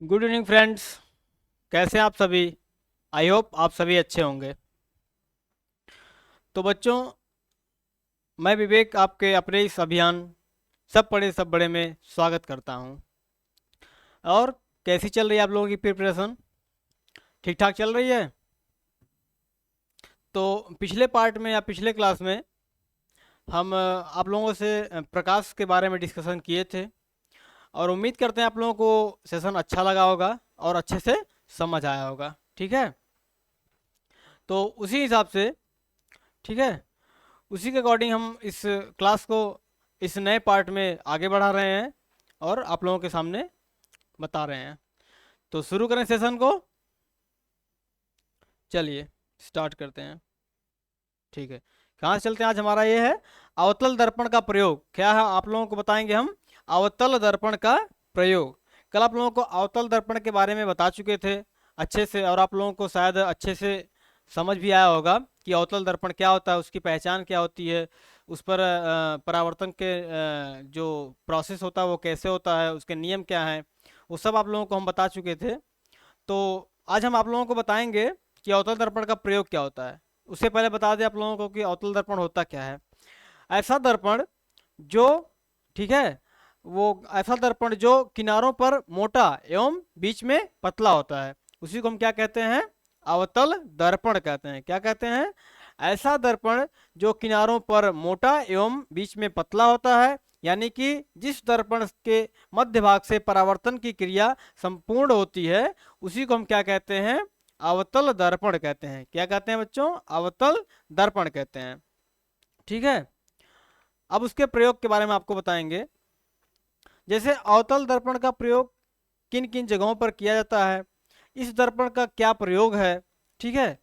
Good evening friends. कैसे हैं आप सभी? आई होप आप सभी अच्छे होंगे। तो बच्चों, मैं विवेक आपके अपने इस अभियान सब पढ़े सब बड़े में स्वागत करता हूं। और कैसी चल रही है आप लोगों की प्रिपरेशन? ठीक ठाक चल रही है? तो पिछले पार्ट में या पिछले क्लास में हम आप लोगों से प्रकाश के बारे में डिस्कशन किए थे, और उम्मीद करते हैं आप लोगों को सेशन अच्छा लगा होगा और अच्छे से समझ आया होगा। ठीक है, तो उसी हिसाब से, ठीक है, उसी के अकॉर्डिंग हम इस क्लास को इस नए पार्ट में आगे बढ़ा रहे हैं और आप लोगों के सामने बता रहे हैं। तो शुरू करें सेशन को। चलिए स्टार्ट करते हैं। ठीक है, कहाँ से चलते हैं? आज हमारा ये है अवतल दर्पण का प्रयोग। क्या है आप लोगों को बताएंगे हम? अवतल दर्पण का प्रयोग। कल आप लोगों को अवतल दर्पण के बारे में बता चुके थे अच्छे से, और आप लोगों को शायद अच्छे से समझ भी आया होगा कि अवतल दर्पण क्या होता है, उसकी पहचान क्या होती है, उस पर परावर्तन के जो प्रोसेस होता है वो कैसे होता है, उसके नियम क्या हैं, वो सब आप लोगों को हम बता चुके थे। तो आज हम आप लोगों को बताएंगे कि अवतल दर्पण का प्रयोग क्या होता है। उससे पहले बता दें आप लोगों को कि अवतल दर्पण होता क्या है। ऐसा दर्पण जो, ठीक है, वो ऐसा दर्पण जो किनारों पर मोटा एवं बीच में पतला होता है, उसी को हम क्या कहते हैं? अवतल दर्पण कहते हैं। क्या कहते हैं? ऐसा दर्पण जो किनारों पर मोटा एवं बीच में पतला होता है, यानी कि जिस दर्पण के मध्य भाग से परावर्तन की क्रिया संपूर्ण होती है, उसी को हम क्या कहते हैं? अवतल दर्पण कहते हैं। क्या कहते हैं बच्चों? अवतल दर्पण कहते हैं। ठीक है, अब उसके प्रयोग के बारे में आपको बताएंगे। जैसे अवतल दर्पण का प्रयोग किन किन जगहों पर किया जाता है, इस दर्पण का क्या प्रयोग है, ठीक है,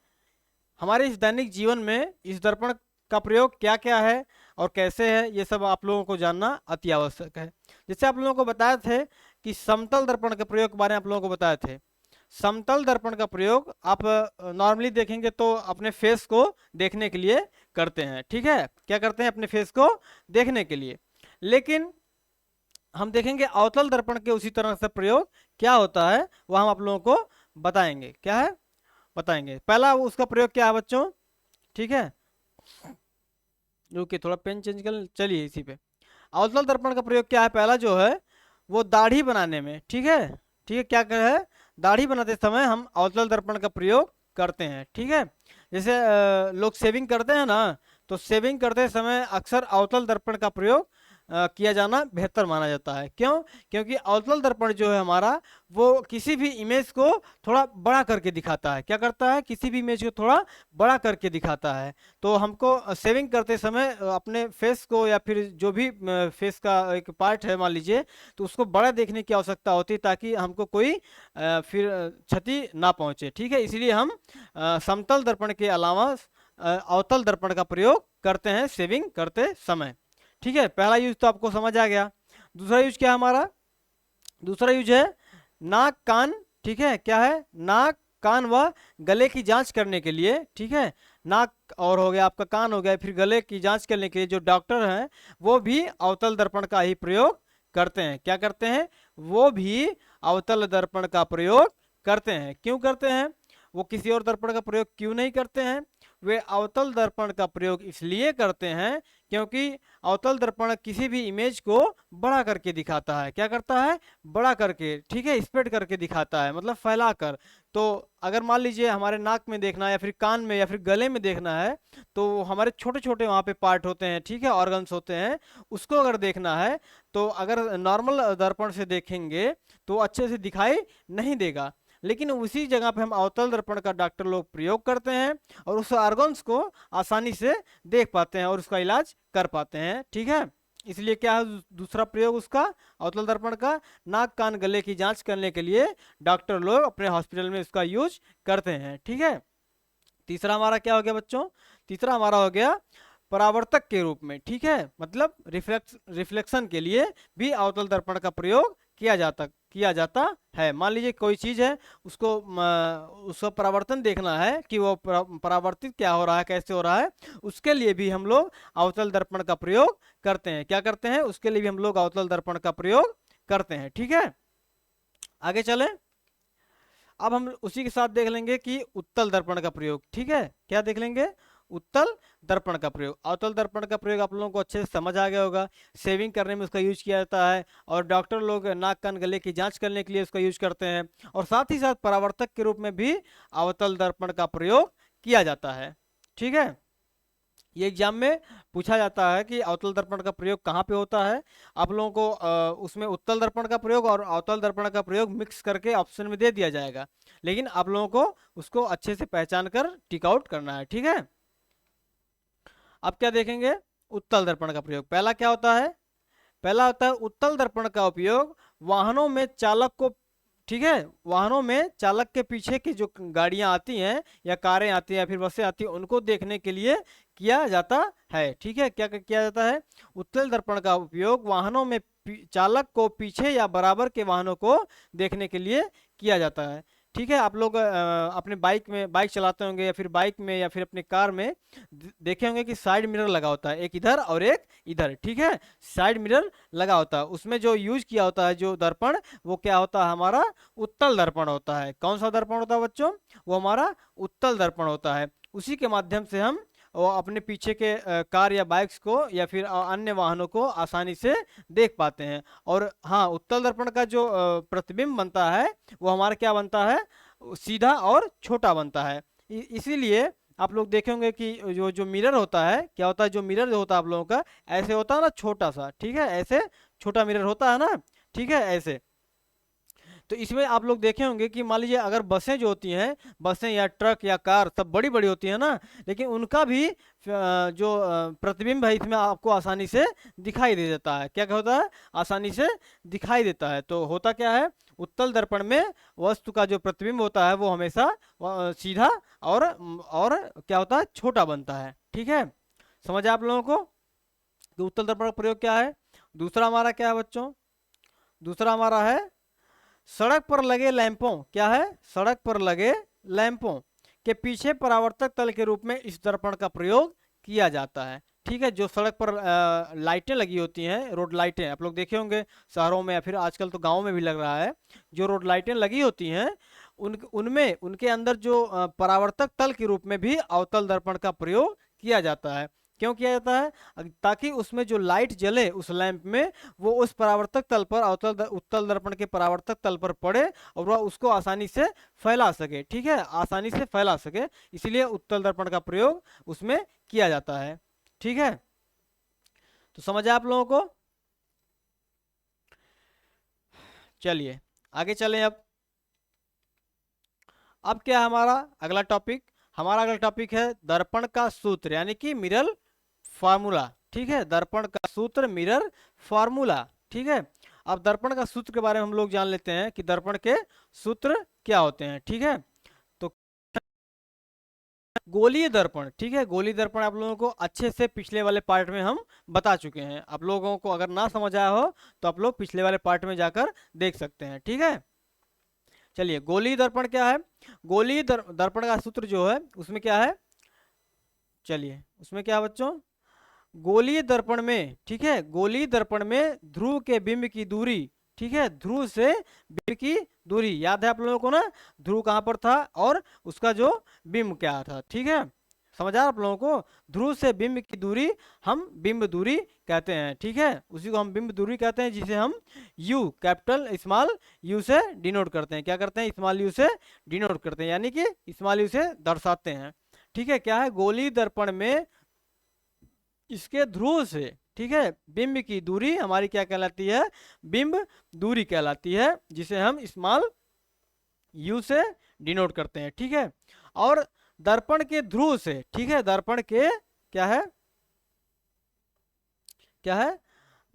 हमारे इस दैनिक जीवन में इस दर्पण का प्रयोग क्या क्या है और कैसे है, ये सब आप लोगों को जानना अति आवश्यक है। जैसे आप लोगों को बताए थे कि समतल दर्पण के प्रयोग के बारे में आप लोगों को बताए थे। समतल दर्पण का प्रयोग आप नॉर्मली देखेंगे तो अपने फेस को देखने के लिए करते हैं। ठीक है, क्या करते हैं? अपने फेस को देखने के लिए। लेकिन हम देखेंगे अवतल दर्पण के उसी तरह से प्रयोग क्या होता है, वह हम आप लोगों को बताएंगे। क्या है? बताएंगे। पहला उसका प्रयोग क्या है बच्चों? ठीक है, ओके, थोड़ा पेन चेंज कर, चलिए इसी पे। अवतल दर्पण का प्रयोग क्या है? पहला जो है वो दाढ़ी बनाने में। ठीक है, ठीक है, क्या कर है? दाढ़ी बनाते समय हम अवतल दर्पण का प्रयोग करते हैं। ठीक है, जैसे लोग शेविंग करते हैं ना, तो शेविंग करते समय अक्सर अवतल दर्पण का प्रयोग किया जाना बेहतर माना जाता है। क्यों? क्योंकि अवतल दर्पण जो है हमारा, वो किसी भी इमेज को थोड़ा बड़ा करके दिखाता है। क्या करता है? किसी भी इमेज को थोड़ा बड़ा करके दिखाता है। तो हमको शेविंग करते समय अपने फेस को या फिर जो भी फेस का एक पार्ट है मान लीजिए, तो उसको बड़ा देखने की आवश्यकता होती है, ताकि हमको कोई फिर क्षति ना पहुंचे। ठीक है, इसलिए हम समतल दर्पण के अलावा अवतल दर्पण का प्रयोग करते हैं शेविंग करते समय। ठीक है, पहला यूज तो आपको समझ आ गया। दूसरा यूज क्या है हमारा? दूसरा यूज है नाक कान। ठीक है, क्या है? नाक कान व गले की जांच करने के लिए। ठीक है, नाक और हो गया आपका, कान हो गया, फिर गले की जांच करने के लिए जो डॉक्टर हैं वो भी अवतल दर्पण का ही प्रयोग करते हैं। क्या करते हैं? वो भी अवतल दर्पण का प्रयोग करते हैं। क्यों करते हैं? वो किसी और दर्पण का प्रयोग क्यों नहीं करते हैं? वे अवतल दर्पण का प्रयोग इसलिए करते हैं क्योंकि अवतल दर्पण किसी भी इमेज को बड़ा करके दिखाता है। क्या करता है? बड़ा करके, ठीक है, स्प्रेड करके दिखाता है, मतलब फैला कर। तो अगर मान लीजिए हमारे नाक में देखना है या फिर कान में या फिर गले में देखना है, तो हमारे छोटे छोटे वहाँ पे पार्ट होते हैं, ठीक है, ऑर्गन्स होते हैं, उसको अगर देखना है तो अगर नॉर्मल दर्पण से देखेंगे तो अच्छे से दिखाई नहीं देगा। लेकिन उसी जगह पे हम अवतल दर्पण का डॉक्टर लोग प्रयोग करते हैं और उस ऑर्गन्स को आसानी से देख पाते हैं और उसका इलाज कर पाते हैं। ठीक है, इसलिए क्या है दूसरा प्रयोग उसका, अवतल दर्पण का? नाक कान गले की जांच करने के लिए डॉक्टर लोग अपने हॉस्पिटल में इसका यूज करते हैं। ठीक है, तीसरा हमारा क्या हो गया बच्चों? तीसरा हमारा हो गया परावर्तक के रूप में। ठीक है, मतलब रिफ्लेक्शन के लिए भी अवतल दर्पण का प्रयोग किया जाता है। मान लीजिए कोई चीज है, उसको परावर्तन देखना है कि वो परावर्तित क्या हो रहा है, कैसे हो रहा है, उसके लिए भी हम लोग अवतल दर्पण का प्रयोग करते हैं। क्या करते हैं? उसके लिए भी हम लोग अवतल दर्पण का प्रयोग करते हैं। ठीक है, आगे चलें। अब हम उसी के साथ देख लेंगे कि उत्तल दर्पण का प्रयोग। ठीक है, क्या देख लेंगे? उत्तल दर्पण का प्रयोग। अवतल दर्पण का प्रयोग आप लोगों को अच्छे से समझ आ गया होगा। शेविंग करने में उसका यूज किया जाता है, और डॉक्टर लोग नाक कान गले की जांच करने के लिए उसका यूज करते हैं, और साथ ही साथ परावर्तक के रूप में भी अवतल दर्पण का प्रयोग किया जाता है। ठीक है, ये एग्जाम में पूछा जाता है कि अवतल दर्पण का प्रयोग कहाँ पे होता है। आप लोगों को उसमें उत्तल दर्पण का प्रयोग और अवतल दर्पण का प्रयोग मिक्स करके ऑप्शन में दे दिया जाएगा, लेकिन आप लोगों को उसको अच्छे से पहचान कर टिक आउट करना है। ठीक है, अब क्या देखेंगे? उत्तल दर्पण का प्रयोग। पहला क्या होता है? पहला होता है उत्तल दर्पण का उपयोग वाहनों में चालक को, ठीक है, वाहनों में चालक के पीछे की जो गाड़ियां आती हैं या कारें आती हैं या फिर बसें आती हैं उनको देखने के लिए किया जाता है। ठीक है, क्या किया जाता है? उत्तल दर्पण का उपयोग वाहनों में चालक को पीछे या बराबर के वाहनों को देखने के लिए किया जाता है। ठीक है, आप लोग अपने बाइक चलाते होंगे या फिर बाइक में या फिर अपने कार में देखे होंगे कि साइड मिरर लगा होता है, एक इधर और एक इधर। ठीक है, साइड मिरर लगा होता है, उसमें जो यूज किया होता है जो दर्पण, वो क्या होता है? हमारा उत्तल दर्पण होता है। कौन सा दर्पण होता है बच्चों? वो हमारा उत्तल दर्पण होता है। उसी के माध्यम से हम वो अपने पीछे के कार या बाइक्स को या फिर अन्य वाहनों को आसानी से देख पाते हैं। और हाँ, उत्तल दर्पण का जो प्रतिबिंब बनता है वो हमारा क्या बनता है? सीधा और छोटा बनता है। इसीलिए आप लोग देखेंगे कि जो जो मिरर होता है, क्या होता है? जो मिरर जो होता है आप लोगों का ऐसे होता है ना, छोटा सा। ठीक है, ऐसे छोटा मिरर होता है ना। ठीक है, ऐसे। तो इसमें आप लोग देखे होंगे कि मान लीजिए अगर बसें जो होती हैं, बसें या ट्रक या कार सब बड़ी बड़ी होती है ना, लेकिन उनका भी जो प्रतिबिंब है इसमें आपको आसानी से दिखाई दे देता है। क्या होता है? आसानी से दिखाई देता है। तो होता क्या है? उत्तल दर्पण में वस्तु का जो प्रतिबिंब होता है वो हमेशा सीधा और क्या होता है? छोटा बनता है। ठीक है, समझ आप लोगों को कि उत्तल दर्पण का प्रयोग क्या है? दूसरा हमारा क्या है बच्चों? दूसरा हमारा है सड़क पर लगे लैंपों। क्या है? सड़क पर लगे लैंपों के पीछे परावर्तक तल के रूप में इस दर्पण का प्रयोग किया जाता है। ठीक है, जो सड़क पर लाइटें लगी होती हैं, रोड लाइटें आप लोग देखे होंगे शहरों में या फिर आजकल तो गांव में भी लग रहा है, जो रोड लाइटें लगी होती हैं उनमें उनके अंदर जो परावर्तक तल के रूप में भी अवतल दर्पण का प्रयोग किया जाता है। क्यों किया जाता है? ताकि उसमें जो लाइट जले उस लैंप में, वो उस परावर्तक तल पर उत्तल दर्पण के परावर्तक तल पर पड़े और वह उसको आसानी से फैला सके। ठीक है, आसानी से फैला सके, इसलिए उत्तल दर्पण का प्रयोग उसमें किया जाता है। ठीक है, तो समझ आप लोगों को? चलिए आगे चलें। अब क्या है हमारा अगला टॉपिक? हमारा अगला टॉपिक है दर्पण का सूत्र, यानी कि मिरर फार्मूला। ठीक है, दर्पण का सूत्र, मिरर फार्मूला। ठीक है, अब दर्पण का सूत्र के बारे में हम लोग जान लेते हैं कि दर्पण के सूत्र क्या होते हैं। ठीक है, तो गोलीय दर्पण। ठीक है, गोलीय दर्पण आप लोगों को अच्छे से पिछले वाले पार्ट में हम बता चुके हैं। आप लोगों को अगर ना समझ आया हो तो आप लोग पिछले वाले पार्ट में जाकर देख सकते हैं। ठीक है, चलिए गोलीय दर्पण क्या है? गोलीय दर्पण का सूत्र जो है उसमें क्या है? चलिए उसमें क्या है बच्चों? गोलीय दर्पण में, ठीक है, गोलीय दर्पण में ध्रुव के बिंब की दूरी, ठीक है, ध्रुव से बिंब की दूरी याद है आप लोगों को ना? ध्रुव कहाँ पर था और उसका जो बिंब क्या था। ठीक है, समझ आ आप लोगों को? ध्रुव से बिंब की दूरी हम बिंब दूरी कहते हैं। ठीक है, उसी को हम बिंब दूरी कहते हैं, जिसे हम यू, कैपिटल स्मॉल यू से डिनोट करते हैं। क्या करते हैं? स्मॉल यू से डिनोट करते हैं, यानी कि स्मॉल यू से दर्शाते हैं। ठीक है, क्या है? गोलीय दर्पण में इसके ध्रुव से, ठीक है, बिंब की दूरी हमारी क्या कहलाती है? बिंब दूरी कहलाती है, जिसे हम स्मॉल यू से डिनोट करते हैं। ठीक है, और दर्पण के ध्रुव से, ठीक है, दर्पण के क्या है? क्या है?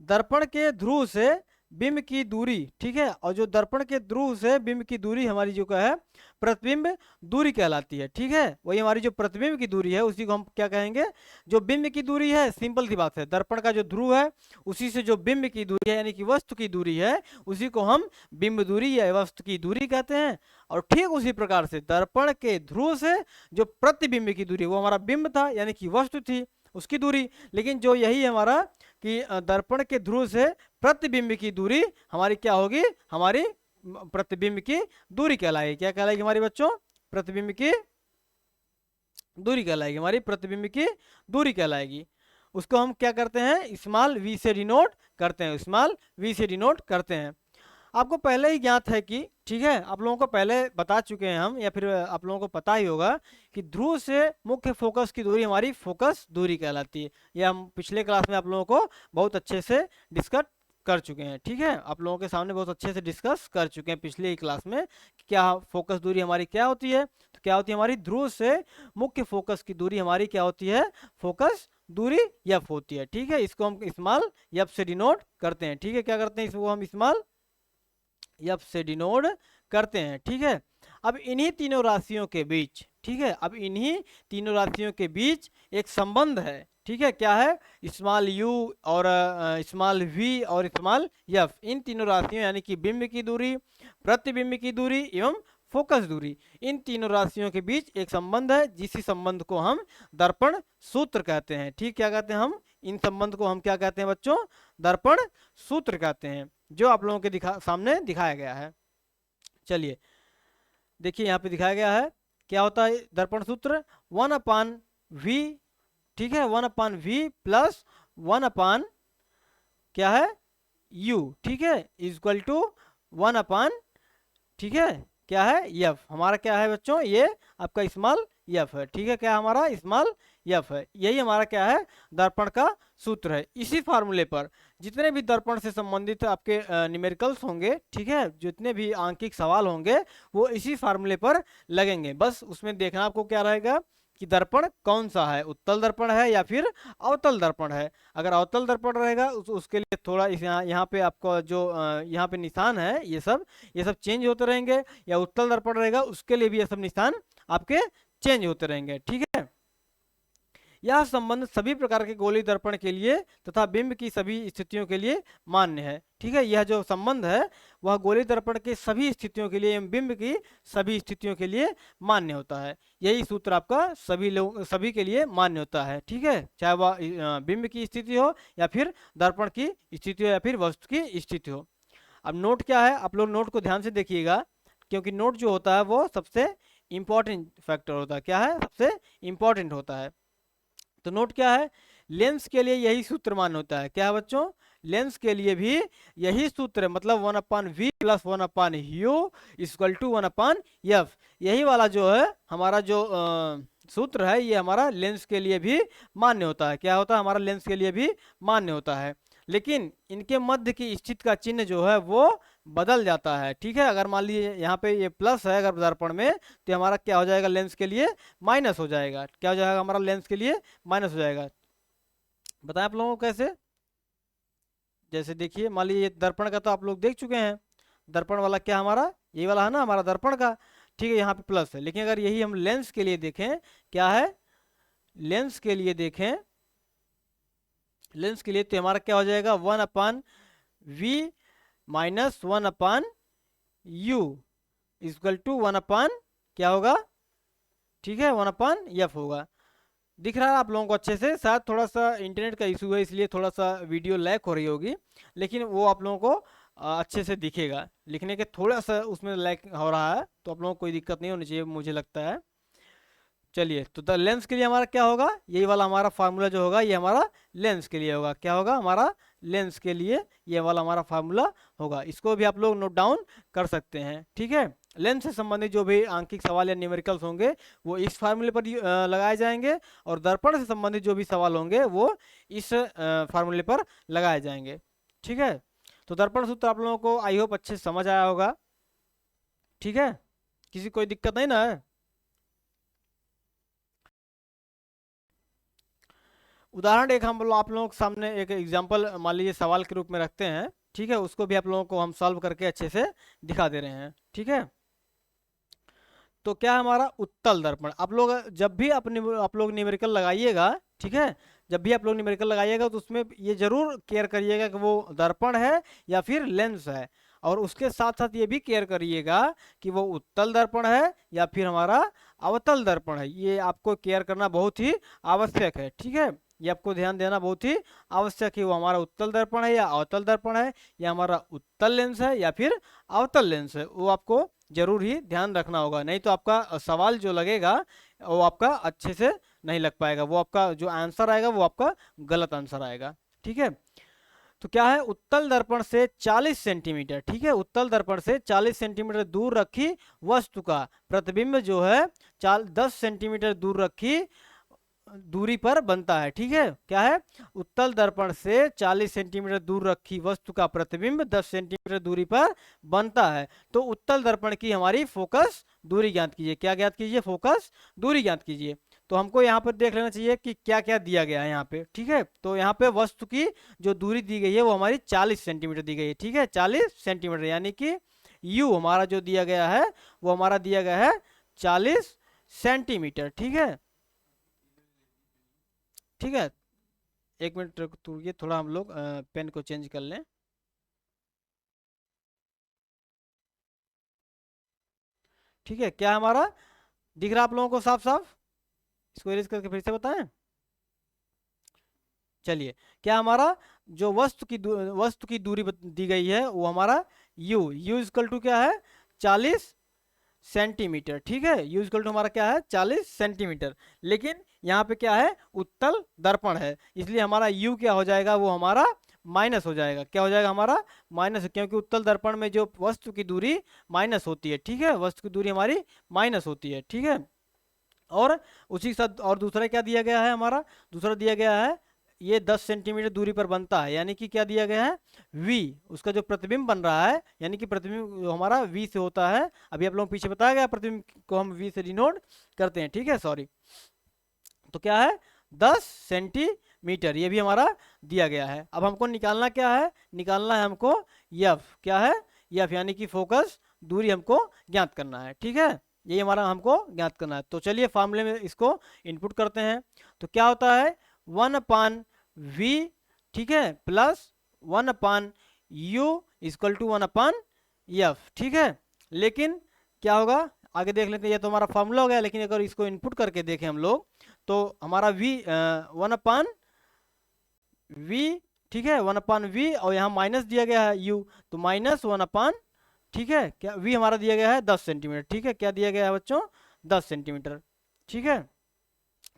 दर्पण के ध्रुव से बिंब की दूरी। ठीक है, और जो दर्पण के ध्रुव से बिंब की दूरी हमारी जो क्या है? प्रतिबिंब दूरी कहलाती है। ठीक है, वही हमारी जो प्रतिबिंब की दूरी है उसी को हम क्या कहेंगे? जो बिंब की दूरी है, सिंपल सी बात है, दर्पण का जो ध्रुव है उसी से जो बिंब की दूरी है यानी कि वस्तु की दूरी है, उसी को हम बिंब दूरी या वस्तु की दूरी कहते हैं। और ठीक उसी प्रकार से दर्पण के ध्रुव से जो प्रतिबिंब की दूरी, वो हमारा बिंब था यानी कि वस्तु थी, उसकी दूरी। लेकिन जो यही हमारा कि दर्पण के ध्रुव से प्रतिबिंब की दूरी हमारी क्या होगी? हमारी प्रतिबिंब की दूरी कहलाएगी। क्या कहलाएगी हमारी बच्चों? प्रतिबिंब की दूरी कहलाएगी, हमारी प्रतिबिंब की दूरी कहलाएगी। उसको हम क्या करते हैं? स्मॉल वी से डिनोट करते हैं, स्मॉल वी से डिनोट करते हैं। आपको पहले ही ज्ञात है कि, ठीक है, आप लोगों को पहले बता चुके हैं हम, या फिर आप लोगों को पता ही होगा कि ध्रुव से मुख्य फोकस की दूरी हमारी फोकस दूरी कहलाती है। यह हम पिछले क्लास में आप लोगों को बहुत अच्छे से डिस्कस कर चुके हैं। ठीक है, आप लोगों के सामने बहुत अच्छे से डिस्कस कर चुके हैं पिछले ही क्लास में कि क्या फोकस दूरी हमारी क्या होती है। तो क्या होती है हमारी? ध्रुव से मुख्य फोकस की दूरी हमारी क्या होती है? फोकस दूरी यफ होती है। ठीक है, इसको हम स्मॉल यफ से डिनोट करते हैं। ठीक है, क्या करते हैं? इसको हम स्मॉल यफ से डिनोट करते हैं। ठीक है, अब इन्हीं तीनों राशियों के बीच, ठीक है, अब इन्हीं तीनों राशियों के बीच एक संबंध है। ठीक है, क्या है? स्मॉल यू और स्मॉल वी और स्मॉल यफ, इन तीनों राशियों यानी कि बिंब की दूरी, प्रतिबिंब की दूरी एवं फोकस दूरी, इन तीनों राशियों के बीच एक संबंध है, जिसी संबंध को हम दर्पण सूत्र कहते हैं। ठीक, क्या कहते हैं हम? इन संबंध को हम क्या कहते हैं बच्चों? दर्पण सूत्र कहते हैं, जो आप लोगों के सामने दिखाया गया है। चलिए देखिए, यहाँ पे दिखाया गया है क्या होता है दर्पण सूत्र? 1/v, ठीक है, 1/v प्लस 1/ क्या है? u, ठीक है, इक्वल टू 1/, ठीक है, क्या है? यफ। हमारा क्या है बच्चों? ये आपका स्मॉल यफ है। ठीक है, क्या हमारा? स्मॉल यफ है। यही हमारा क्या है? दर्पण का सूत्र है। इसी फार्मूले पर जितने भी दर्पण से संबंधित आपके न्यूमेरिकल्स होंगे, ठीक है, जितने भी आंकिक सवाल होंगे, वो इसी फार्मूले पर लगेंगे। बस उसमें देखना आपको क्या रहेगा कि दर्पण कौन सा है, उत्तल दर्पण है या फिर अवतल दर्पण है। अगर अवतल दर्पण रहेगा उसके लिए थोड़ा इस यहाँ पे आपको जो यहाँ पे निशान है, ये सब चेंज होते रहेंगे। या उत्तल दर्पण रहेगा उसके लिए भी ये सब निशान आपके चेंज होते रहेंगे। ठीक है, यह संबंध सभी प्रकार के गोलीय दर्पण के लिए तथा बिंब की सभी स्थितियों के लिए मान्य है। ठीक है, यह जो संबंध है वह गोलीय दर्पण के सभी स्थितियों के लिए एवं बिंब की सभी स्थितियों के लिए मान्य होता है। यही सूत्र आपका सभी के लिए मान्य होता है। ठीक है, चाहे वह बिंब की स्थिति हो या फिर दर्पण की स्थिति हो या फिर वस्तु की स्थिति हो। अब नोट क्या है? आप लोग नोट को ध्यान से देखिएगा, क्योंकि नोट जो होता है वो सबसे इंपॉर्टेंट फैक्टर होता है। क्या है? सबसे इंपॉर्टेंट होता है। तो नोट क्या है? लेंस के लिए यही सूत्र मान्य होता है। क्या है बच्चों? लेंस के लिए भी यही सूत्र है, मतलब 1/v plus 1/u equal to 1/f। यही वाला जो है हमारा जो सूत्र है, ये हमारा लेंस के लिए भी मान्य होता है। क्या होता है? हमारा लेंस के लिए भी मान्य होता है, लेकिन इनके मध्य की स्थिति का चिन्ह जो है वो बदल जाता है। ठीक है, अगर मान लीजिए यहाँ पे ये प्लस है अगर दर्पण में, तो हमारा क्या हो जाएगा? लेंस के लिए माइनस हो जाएगा। क्या हो जाएगा? हमारा लेंस के लिए माइनस हो जाएगा। बताएं आप लोगों को कैसे? जैसे देखिए, मान लीजिए दर्पण का तो आप लोग देख चुके हैं, दर्पण वाला क्या हमारा यही वाला है ना हमारा दर्पण का। ठीक है, यहाँ पे प्लस है, लेकिन अगर यही हम लेंस के लिए देखें, क्या है? लेंस के लिए देखें, लेंस के लिए तो हमारा क्या हो जाएगा? 1/v minus 1/u equal to 1/ क्या होगा? ठीक है, 1/f होगा। दिख रहा है आप लोगों को अच्छे से? शायद थोड़ा सा इंटरनेट का इशू है, इसलिए थोड़ा सा वीडियो लैग हो रही होगी, लेकिन वो आप लोगों को अच्छे से दिखेगा। लिखने के थोड़ा सा उसमें लैग हो रहा है, तो आप लोगों को कोई दिक्कत नहीं होनी चाहिए, मुझे लगता है। चलिए, तो द लेंस के लिए हमारा क्या होगा? यही वाला हमारा फार्मूला जो होगा ये हमारा लेंस के लिए होगा। क्या होगा? हमारा लेंस के लिए ये वाला हमारा फार्मूला होगा। इसको भी आप लोग नोट डाउन कर सकते हैं। ठीक है, लेंस से संबंधित जो भी आंकिक सवाल या न्यूमेरिकल्स होंगे वो इस फार्मूले पर लगाए जाएंगे, और दर्पण से संबंधित जो भी सवाल होंगे वो इस फार्मूले पर लगाए जाएंगे। ठीक है, तो दर्पण सूत्र आप लोगों को आई होप अच्छे से समझ आया होगा। ठीक है, किसी कोई दिक्कत नहीं ना है? उदाहरण एक हम आप लोगों के सामने एक एग्जांपल मान लीजिए सवाल के रूप में रखते हैं। ठीक है, उसको भी आप लोगों को हम सॉल्व करके अच्छे से दिखा दे रहे हैं। ठीक है, तो क्या है हमारा उत्तल दर्पण? आप लोग जब भी आप लोग न्यूमेरिकल लगाइएगा, ठीक है, जब भी आप लोग न्यूमेरिकल लगाइएगा तो उसमें ये जरूर केयर करिएगा कि वो दर्पण है या फिर लेंस है, और उसके साथ साथ ये भी केयर करिएगा कि वो उत्तल दर्पण है या फिर हमारा अवतल दर्पण है। ये आपको केयर करना बहुत ही आवश्यक है। ठीक है, ये आपको ध्यान देना बहुत ही आवश्यक है। वो हमारा उत्तल दर्पण है या अवतल दर्पण है, या हमारा उत्तल लेंस है या फिर अवतल लेंस है, वो आपको जरूर ही ध्यान रखना होगा। नहीं तो आपका सवाल जो लगेगा वो आपका अच्छे से नहीं लग पाएगा, वो आपका जो आंसर आएगा वो आपका गलत आंसर आएगा। ठीक है, तो क्या है, उत्तल दर्पण से 40 सेंटीमीटर, ठीक है, उत्तल दर्पण से 40 सेंटीमीटर दूर रखी वस्तु का प्रतिबिंब जो है 10 सेंटीमीटर दूर रखी दूरी पर बनता है। ठीक है, क्या है, उत्तल दर्पण से 40 सेंटीमीटर दूर रखी वस्तु का प्रतिबिंब 10 सेंटीमीटर दूरी पर बनता है। तो उत्तल दर्पण की हमारी फोकस दूरी ज्ञात कीजिए। क्या ज्ञात कीजिए, फोकस दूरी ज्ञात कीजिए। तो हमको यहाँ पर देख लेना चाहिए कि क्या क्या दिया गया है यहाँ पे। ठीक है, तो यहाँ पे वस्तु की जो दूरी दी गई है वो हमारी 40 सेंटीमीटर दी गई है। ठीक है, 40 सेंटीमीटर, यानी कि यू हमारा जो दिया गया है वो हमारा दिया गया है 40 सेंटीमीटर। ठीक है, ठीक है, एक मिनट रुकिए, थोड़ा हम लोग पेन को चेंज कर लें। ठीक है, क्या हमारा दिख रहा आप लोगों को साफ साफ? इसको इरेज करके फिर से बताएं। चलिए, क्या हमारा जो वस्तु की दूरी दी गई है वो हमारा यू इक्वल टू क्या है, 40 सेंटीमीटर। ठीक है, यू इक्वल टू हमारा क्या है, 40 सेंटीमीटर। लेकिन यहाँ पे क्या है, उत्तल दर्पण है, इसलिए हमारा यू क्या हो जाएगा, वो हमारा माइनस हो जाएगा। क्या हो जाएगा हमारा, माइनस, क्योंकि उत्तल दर्पण में जो वस्तु की दूरी माइनस होती है। ठीक है, वस्तु की दूरी हमारी माइनस होती है। ठीक है, और उसी के साथ और दूसरा क्या दिया गया है, हमारा दूसरा दिया गया है ये 10 सेंटीमीटर दूरी पर बनता है, यानी कि क्या दिया गया है, v, उसका जो प्रतिबिंब बन रहा है, यानी कि प्रतिबिंब हमारा v से होता है। अभी आप लोगों को पीछे बताया गया प्रतिबिंब को हम v से डिनोट करते हैं। ठीक है, सॉरी, तो क्या है, 10 सेंटीमीटर, ये भी हमारा दिया गया है। अब हमको निकालना क्या है, निकालना है हमको f, क्या है, f यानी कि फोकस दूरी हमको ज्ञात करना है। ठीक है, यही हमारा हमको ज्ञात करना है। तो चलिए फार्मूले में इसको इनपुट करते हैं। तो क्या होता है, 1/v, ठीक है, plus 1/u equal to 1/f। ठीक है, लेकिन क्या होगा, आगे देख लेते हैं। ये तो हमारा फॉर्मूला हो गया, लेकिन अगर इसको इनपुट करके देखें हम लोग तो हमारा v 1/v, ठीक है, 1/v, और यहाँ माइनस दिया गया है u, तो -1/, ठीक है, क्या v हमारा दिया गया है 10 सेंटीमीटर। ठीक है, क्या दिया गया है बच्चों, 10 सेंटीमीटर। ठीक है,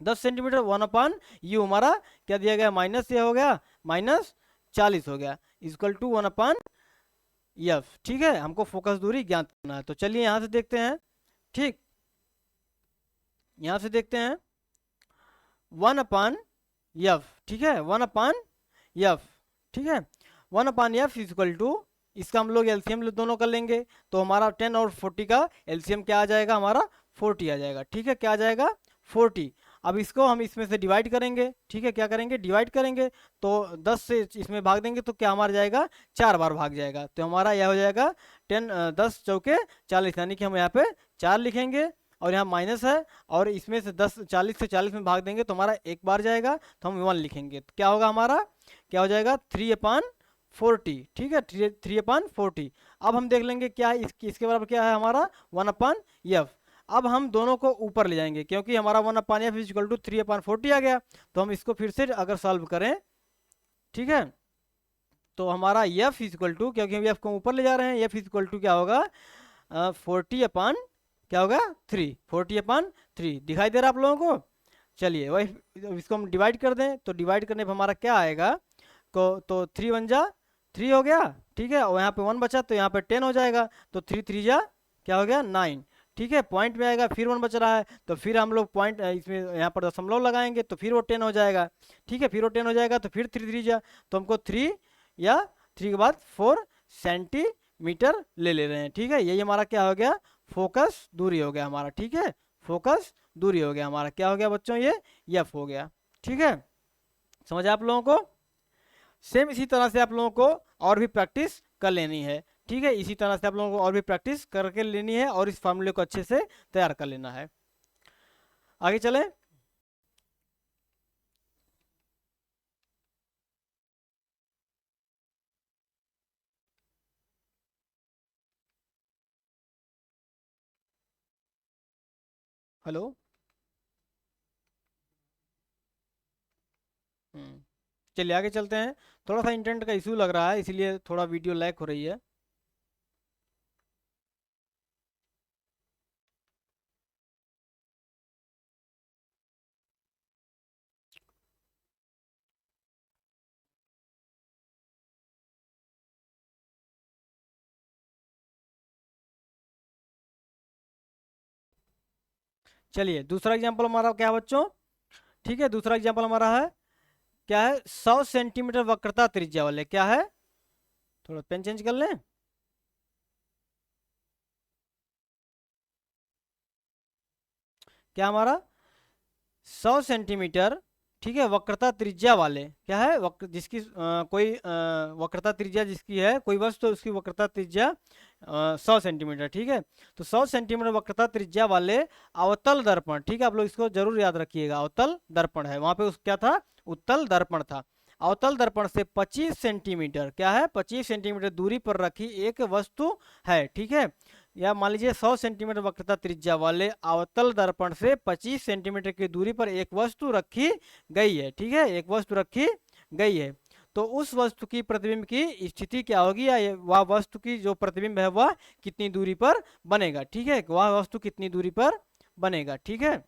10 सेंटीमीटर, 1/u हमारा क्या दिया गया, माइनस ये हो गया, -40 हो गया, इक्वल टू 1/f। ठीक है, हमको फोकस दूरी ज्ञात करना है। तो चलिए यहाँ से देखते हैं। ठीक, यहाँ से देखते हैं 1/f। ठीक है, 1/f। ठीक है, 1/f इक्वल टू, इसका हम लोग एलसीएम दोनों कर लेंगे, तो हमारा 10 और 40 का एलसीएम क्या आ जाएगा, हमारा 40 आ जाएगा। ठीक है, क्या आ जाएगा, 40। अब इसको हम इसमें से डिवाइड करेंगे। ठीक है, क्या करेंगे, डिवाइड करेंगे, तो 10 से इसमें भाग देंगे तो क्या हमारा जाएगा, 4 बार भाग जाएगा, तो हमारा यह हो जाएगा 10 चौके 40, यानी कि हम यहाँ पे 4 लिखेंगे, और यहाँ माइनस है, और इसमें से 40 से 40 में भाग देंगे तो हमारा एक बार जाएगा, तो हम 1 लिखेंगे, तो क्या होगा हमारा, क्या हो जाएगा, 3/40। ठीक है, 3/40। अब हम देख लेंगे क्या इसके बराबर क्या है, हमारा 1/f। अब हम दोनों को ऊपर ले जाएंगे, क्योंकि हमारा 1/f इक्वल टू 3/40 आ गया, तो हम इसको फिर से अगर सॉल्व करें, ठीक है, तो हमारा f इक्वल टू, क्योंकि हम f को ऊपर ले जा रहे हैं, f इक्वल टू क्या होगा, 40 क्या होगा, 3, 40/3 दिखाई दे रहा है आप लोगों को। चलिए वही इसको हम डिवाइड कर दें, तो डिवाइड करने पर हमारा क्या आएगा, तो 3 1 जा 3 हो गया। ठीक है, और यहाँ पे 1 बचा, तो यहाँ पे 10 हो जाएगा, तो 3 3 जा क्या हो गया, 9। ठीक है, पॉइंट में आएगा, फिर 1 बच रहा है, तो फिर हम लोग पॉइंट इसमें यहाँ पर दशमलव लगाएंगे, तो फिर वो 10 हो जाएगा। ठीक है, फिर वो 10 हो जाएगा, तो फिर 3 3 जा, तो हमको 3 या 3 के बाद 4 सेंटीमीटर ले रहे हैं। ठीक है, यही हमारा क्या हो गया, फोकस दूरी हो गया हमारा। ठीक है, फोकस दूरी हो गया हमारा, क्या हो गया बच्चों, ये एफ हो गया। ठीक है, समझ आप लोगों को। सेम इसी तरह से आप लोगों को और भी प्रैक्टिस कर लेनी है। ठीक है, इसी तरह से आप लोगों को और भी प्रैक्टिस करके लेनी है, और इस फार्मूले को अच्छे से तैयार कर लेना है। आगे चलें। हेलो, चलिए आगे चलते हैं। थोड़ा सा इंटरनेट का इशू लग रहा है, इसीलिए थोड़ा वीडियो लैग हो रही है। चलिए दूसरा एग्जाम्पल हमारा क्या है बच्चों? ठीक है, दूसरा एग्जाम्पल हमारा है क्या है? 100 सेंटीमीटर वक्रता त्रिज्या वाले क्या है? थोड़ा पेन चेंज कर लें। क्या हमारा 100 सेंटीमीटर, ठीक है, वक्रता त्रिज्या वाले क्या है? वक्र जिसकी कोई वक्रता त्रिज्या जिसकी है कोई वस्तु, तो उसकी वक्रता त्रिज्या 100 सेंटीमीटर, ठीक है। तो 100 सेंटीमीटर वक्रता त्रिज्या वाले अवतल दर्पण, ठीक है, आप लोग इसको जरूर याद रखिएगा, अवतल दर्पण है, वहां पे उस क्या था? उत्तल दर्पण था। अवतल दर्पण से 25 सेंटीमीटर क्या है? 25 सेंटीमीटर दूरी पर रखी एक वस्तु है, ठीक है। या मान लीजिए 100 सेंटीमीटर वक्रता त्रिज्या वाले अवतल दर्पण से 25 सेंटीमीटर की दूरी पर एक वस्तु रखी गई है, ठीक है, एक वस्तु रखी गई है। तो उस वस्तु की प्रतिबिंब की स्थिति क्या होगी, या वह वस्तु की जो प्रतिबिंब है वह कितनी दूरी पर बनेगा, ठीक है, वह वस्तु कितनी दूरी पर बनेगा, ठीक है।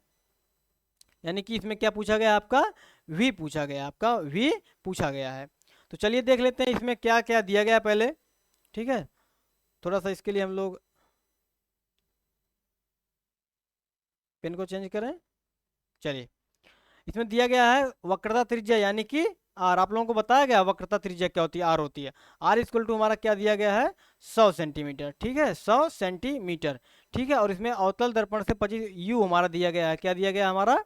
यानी कि इसमें क्या पूछा गया आपका? वी पूछा गया, आपका वी पूछा गया है। तो चलिए देख लेते हैं इसमें क्या क्या दिया गया पहले, ठीक है। थोड़ा सा इसके लिए हम लोग पेन को चेंज करें। चलिए इसमें दिया गया है वक्रता त्रिज्या यानी कि आर, आप लोगों को बताया गया वक्रता त्रिज्या क्या होती है, आर होती है। आर इक्वल टू हमारा क्या दिया गया है? 100 सेंटीमीटर, ठीक है, 100 सेंटीमीटर, ठीक है। और इसमें अवतल दर्पण से 25 यू हमारा दिया गया है, क्या दिया गया हमारा?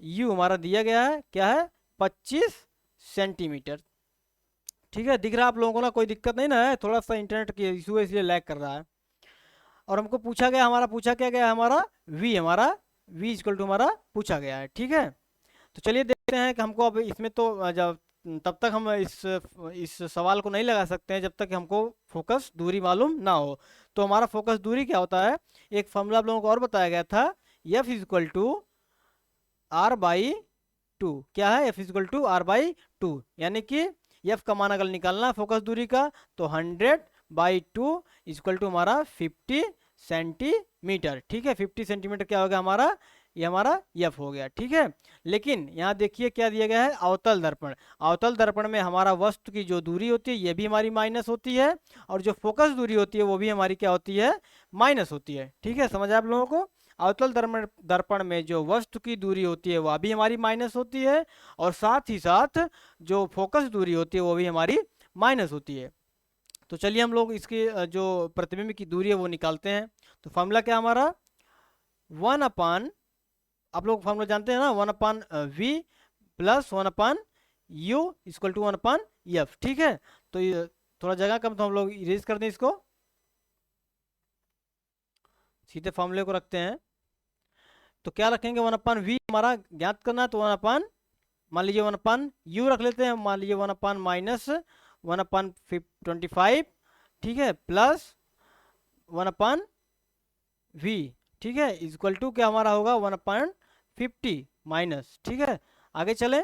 यू हमारा दिया गया है क्या है? 25 सेंटीमीटर, ठीक है। दिख रहा है आप लोगों को ना? कोई दिक्कत नहीं ना है? थोड़ा सा इंटरनेट की इशू है इसलिए लैग कर रहा है। और हमको पूछा गया, हमारा पूछा क्या गया? हमारा वी, हमारा वी इक्वल टू हमारा पूछा गया है, ठीक है। तो चलिए देखते हैं कि हमको अब इसमें तो जब तब तक हम इस सवाल को नहीं लगा सकते हैं जब तक हमको फोकस दूरी मालूम ना हो। तो हमारा फोकस दूरी क्या होता है? एक फॉर्मूला आप लोगों को और बताया गया था, F equal to R by two, क्या है? F equal to R by two, यानी कि एफ का मान अगर निकालना फोकस दूरी का तो 100/2 इक्वल टू हमारा 50 सेंटीमीटर, ठीक है। 50 सेंटीमीटर क्या हो गया हमारा? ये हमारा एफ हो गया, ठीक है। लेकिन यहाँ देखिए क्या दिया गया है? अवतल दर्पण। अवतल दर्पण में हमारा वस्तु की जो दूरी होती है ये भी हमारी माइनस होती है, और जो फोकस दूरी होती है वो भी हमारी क्या होती है? माइनस होती है, ठीक है। समझ आप लोगों को? अवतल दर्पण दर्पण में जो वस्तु की दूरी होती है वह भी हमारी माइनस होती है, और साथ ही साथ जो फोकस दूरी होती है वो भी हमारी माइनस होती है। तो चलिए हम लोग इसकी जो प्रतिबिंब की दूरी है वो निकालते हैं। तो फॉर्मूला क्या हमारा? 1/, आप लोग फॉर्मूला जानते हैं ना, 1/v plus 1/u equal to 1/f, ठीक है। तो ये थोड़ा जगह कम, तो हम लोग इरेज कर दें इसको, सीधे फॉर्मूले को रखते हैं। तो क्या रखेंगे? 1/v हमारा ज्ञात करना है, तो 1/, मान लीजिए 1/u रख लेते हैं, मान लीजिए 1/ माइनस 1/25, ठीक है, प्लस 1/v, ठीक है, इक्वल टू क्या हमारा होगा? 1/50 माइनस, ठीक है। आगे चले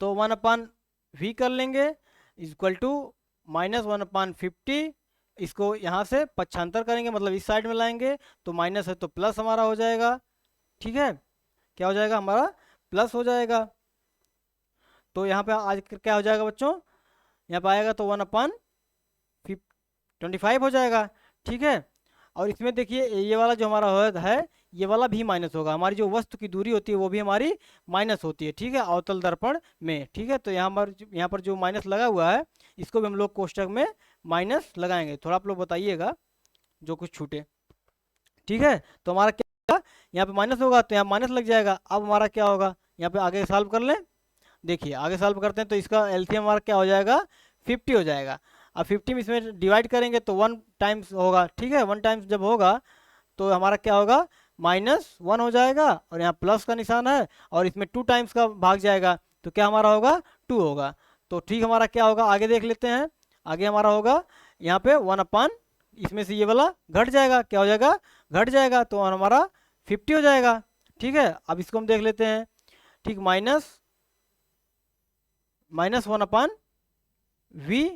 तो 1/v कर लेंगे इक्वल टू माइनस 1/50, इसको यहाँ से पक्षांतर करेंगे, मतलब इस साइड में लाएंगे, तो माइनस है तो प्लस हमारा हो जाएगा, ठीक है। क्या हो जाएगा हमारा? प्लस हो जाएगा। तो यहाँ पे आज क्या हो जाएगा बच्चों? यहाँ पे आएगा तो 1/25 हो जाएगा, ठीक है। और इसमें देखिए ये वाला जो हमारा है ये वाला भी माइनस होगा, हमारी जो वस्तु की दूरी होती है वो भी हमारी माइनस होती है, ठीक है, अवतल दर्पण में, ठीक है। तो यहाँ पर जो माइनस लगा हुआ है इसको भी हम लोग कोष्टक में माइनस लगाएंगे। थोड़ा आप लोग बताइएगा जो कुछ छूटे, ठीक है। तो हमारा क्या, यहाँ पे माइनस होगा तो यहाँ माइनस लग जाएगा। अब हमारा क्या होगा? यहाँ पे आगे सॉल्व कर लें। देखिए आगे सॉल्व करते हैं तो इसका एलसीएम हमारा क्या हो जाएगा? 50 हो जाएगा। अब 50 में इसमें डिवाइड करेंगे तो 1 टाइम्स होगा, ठीक है। 1 टाइम्स जब होगा तो हमारा क्या होगा? -1 हो जाएगा, और यहाँ प्लस का निशान है, और इसमें 2 टाइम्स का भाग जाएगा तो क्या हमारा होगा? 2 होगा। तो ठीक हमारा क्या होगा? आगे देख लेते हैं। आगे हमारा होगा यहाँ पे 1/, इसमें से ये वाला घट जाएगा, क्या हो जाएगा? घट जाएगा, तो हमारा 50 हो जाएगा, ठीक है। अब इसको हम देख लेते हैं, ठीक, माइनस माइनस 1/v,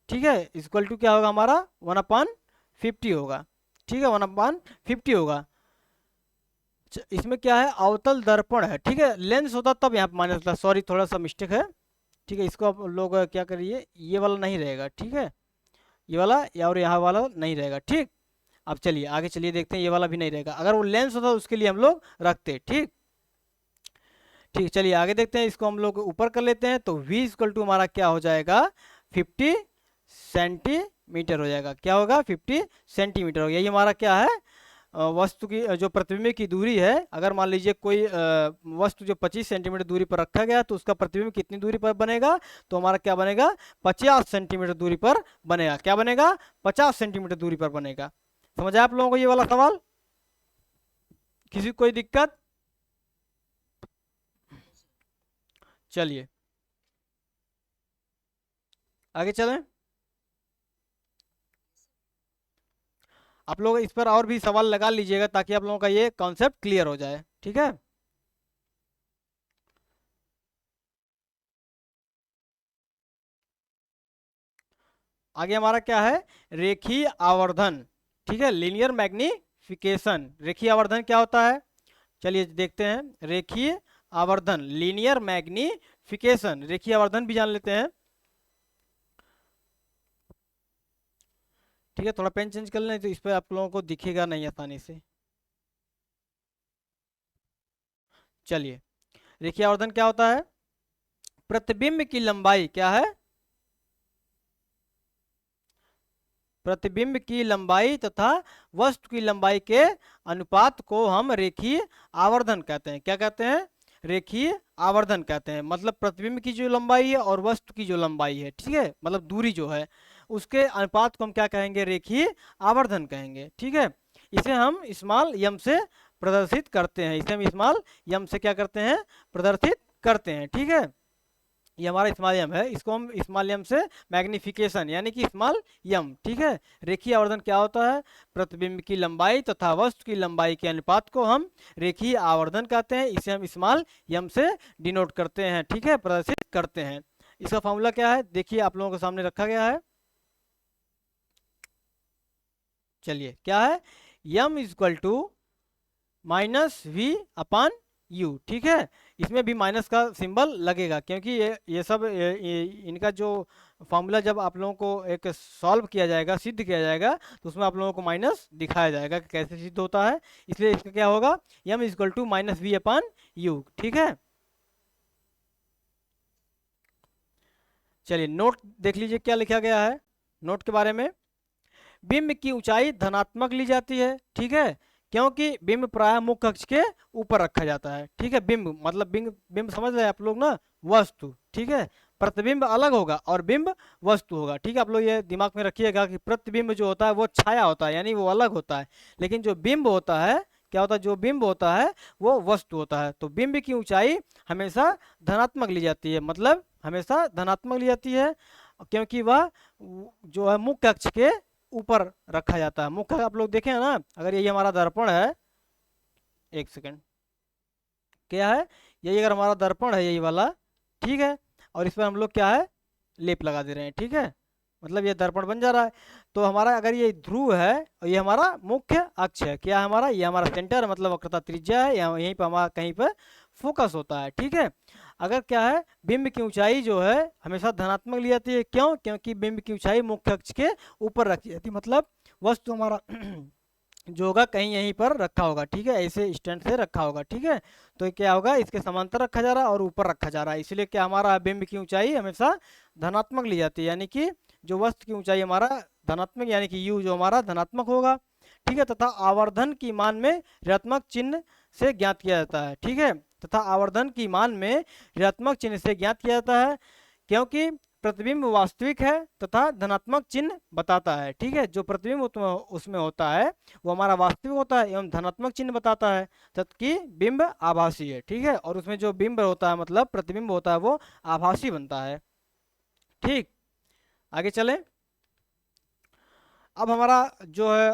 ठीक है, इक्वल टू क्या होगा हमारा 1/50 होगा, ठीक है, 1/50 होगा। इसमें क्या है, अवतल दर्पण है, ठीक है, लेंस होता तब यहाँ पे माइनस होता, सॉरी थोड़ा सा मिस्टेक है, ठीक है, इसको आप लोग क्या करिए, ये वाला नहीं रहेगा, ठीक है, ये वाला या और यहाँ वाला नहीं रहेगा, ठीक। अब चलिए आगे चलिए देखते हैं, ये वाला भी नहीं रहेगा, अगर वो लेंस होता तो उसके लिए हम लोग रखते, ठीक। ठीक, चलिए आगे देखते हैं, इसको हम लोग ऊपर कर लेते हैं, तो v इक्वल टू हमारा क्या हो जाएगा 50 सेंटीमीटर हो जाएगा, क्या होगा 50 सेंटीमीटर हो गया। ये हमारा क्या है, वस्तु की जो प्रतिबिंब की दूरी है, अगर मान लीजिए कोई वस्तु जो 25 सेंटीमीटर दूरी पर रखा गया तो उसका प्रतिबिंब कितनी दूरी पर बनेगा, तो हमारा क्या बनेगा 50 सेंटीमीटर दूरी पर बनेगा, क्या बनेगा 50 सेंटीमीटर दूरी पर बनेगा। समझ आया आप लोगों को ये वाला सवाल, किसी को कोई दिक्कत? चलिए आगे चलें, आप लोग इस पर और भी सवाल लगा लीजिएगा ताकि आप लोगों का ये कॉन्सेप्ट क्लियर हो जाए, ठीक है। आगे हमारा क्या है, रेखीय आवर्धन, ठीक है, लीनियर मैग्निफिकेशन। रेखीय आवर्धन क्या होता है, चलिए देखते हैं, रेखीय आवर्धन लीनियर मैग्निफिकेशन, रेखीय आवर्धन भी जान लेते हैं, ठीक है। थोड़ा पेन चेंज कर लें तो इस पर आप लोगों को दिखेगा नहीं आसानी से। चलिए, रेखीय आवर्धन क्या होता है, प्रतिबिंब की लंबाई क्या है, प्रतिबिंब की लंबाई तथा वस्तु की लंबाई के अनुपात को हम रेखीय आवर्धन कहते हैं, क्या कहते हैं, रेखीय आवर्धन कहते हैं। मतलब प्रतिबिंब की जो लंबाई है और वस्तु की जो लंबाई है, ठीक है, मतलब दूरी जो है उसके अनुपात को हम क्या कहेंगे, रेखीय आवर्धन कहेंगे, ठीक है। इसे हम स्मॉल यम से प्रदर्शित करते हैं, इसे हम स्मॉल यम से क्या करते हैं, प्रदर्शित करते हैं, ठीक है। ये हमारा स्मॉल यम है, इसको हम स्मॉल यम से मैग्निफिकेशन यानी कि स्मॉल यम, ठीक है। रेखीय आवर्धन क्या होता है, प्रतिबिंब की लंबाई तथा वस्तु की लंबाई के अनुपात को हम रेखीय आवर्धन कहते हैं, इसे हम स्मॉल यम से डिनोट करते हैं, ठीक है, प्रदर्शित करते हैं। इसका फॉर्मूला क्या है, देखिए आप लोगों के सामने रखा गया है, चलिए क्या है, यम इक्वल टू -v/u, ठीक है। इसमें भी माइनस का सिंबल लगेगा क्योंकि ये सब इनका जो फॉर्मूला जब आप लोगों को एक सॉल्व किया जाएगा, सिद्ध किया जाएगा, तो उसमें आप लोगों को माइनस दिखाया जाएगा कि कैसे सिद्ध होता है, इसलिए इसका क्या होगा, यम इक्वल टू -v/u, ठीक है। चलिए नोट देख लीजिए क्या लिखा गया है नोट के बारे में, बिंब की ऊंचाई धनात्मक ली जाती है, ठीक है, क्योंकि बिंब प्राय मुख्य अक्ष के ऊपर रखा जाता है, ठीक है। बिंब मतलब बिंब बिंब समझ रहे हैं आप लोग ना, वस्तु, ठीक है, प्रतिबिंब अलग होगा और बिंब वस्तु होगा, ठीक है। आप लोग ये दिमाग में रखिएगा कि प्रतिबिंब जो होता है वो छाया होता है यानी वो अलग होता है, लेकिन जो बिंब होता है क्या होता है, जो बिंब होता है वो वस्तु होता है। तो बिंब की ऊंचाई हमेशा धनात्मक ली जाती है, मतलब हमेशा धनात्मक ली जाती है क्योंकि वह जो है मुख्य अक्ष के ऊपर रखा जाता है। मुख्य आप लोग देखें ना, अगर ये हमारा दर्पण है, एक सेकंड, क्या है, यही अगर हमारा दर्पण है यही वाला, ठीक है, और इस पर हम लोग क्या है, लेप लगा दे रहे हैं, ठीक है, मतलब ये दर्पण बन जा रहा है। तो हमारा अगर ये ध्रुव है और ये हमारा मुख्य अक्ष है, क्या है हमारा, ये हमारा सेंटर है, मतलब वक्रता त्रिज्या है, यहीं पर हमारा कहीं पर फोकस होता है, ठीक है। अगर क्या है, बिंब की ऊंचाई जो है हमेशा धनात्मक ली जाती है, क्यों, क्योंकि बिंब की ऊंचाई मुख्य अक्ष के ऊपर रखी जाती है, मतलब वस्तु हमारा जो होगा कहीं यहीं पर रखा होगा, ठीक है, ऐसे स्टैंड से रखा होगा, ठीक है। तो क्या होगा, इसके समांतर रखा जा रहा है और ऊपर रखा जा रहा है, इसलिए क्या हमारा बिंब की ऊंचाई हमेशा धनात्मक ली जाती है, यानी कि जो वस्तु की ऊंचाई हमारा धनात्मक यानी कि u जो हमारा धनात्मक होगा, ठीक है, तथा आवर्धन की मान में ऋणात्मक चिन्ह से ज्ञात किया जाता है, ठीक है, तथा आवर्धन की मान में ऋणात्मक चिन्ह से ज्ञात किया जाता है क्योंकि प्रतिबिंब वास्तविक है तथा धनात्मक चिन्ह बताता है, ठीक है। जो प्रतिबिंब उसमें होता है वो हमारा वास्तविक होता है एवं धनात्मक चिन्ह बताता है, जबकि बिंब आभासी है, ठीक है, और उसमें जो बिंब होता है मतलब प्रतिबिंब होता है वो आभासी बनता है, ठीक। आगे चलें, अब हमारा जो है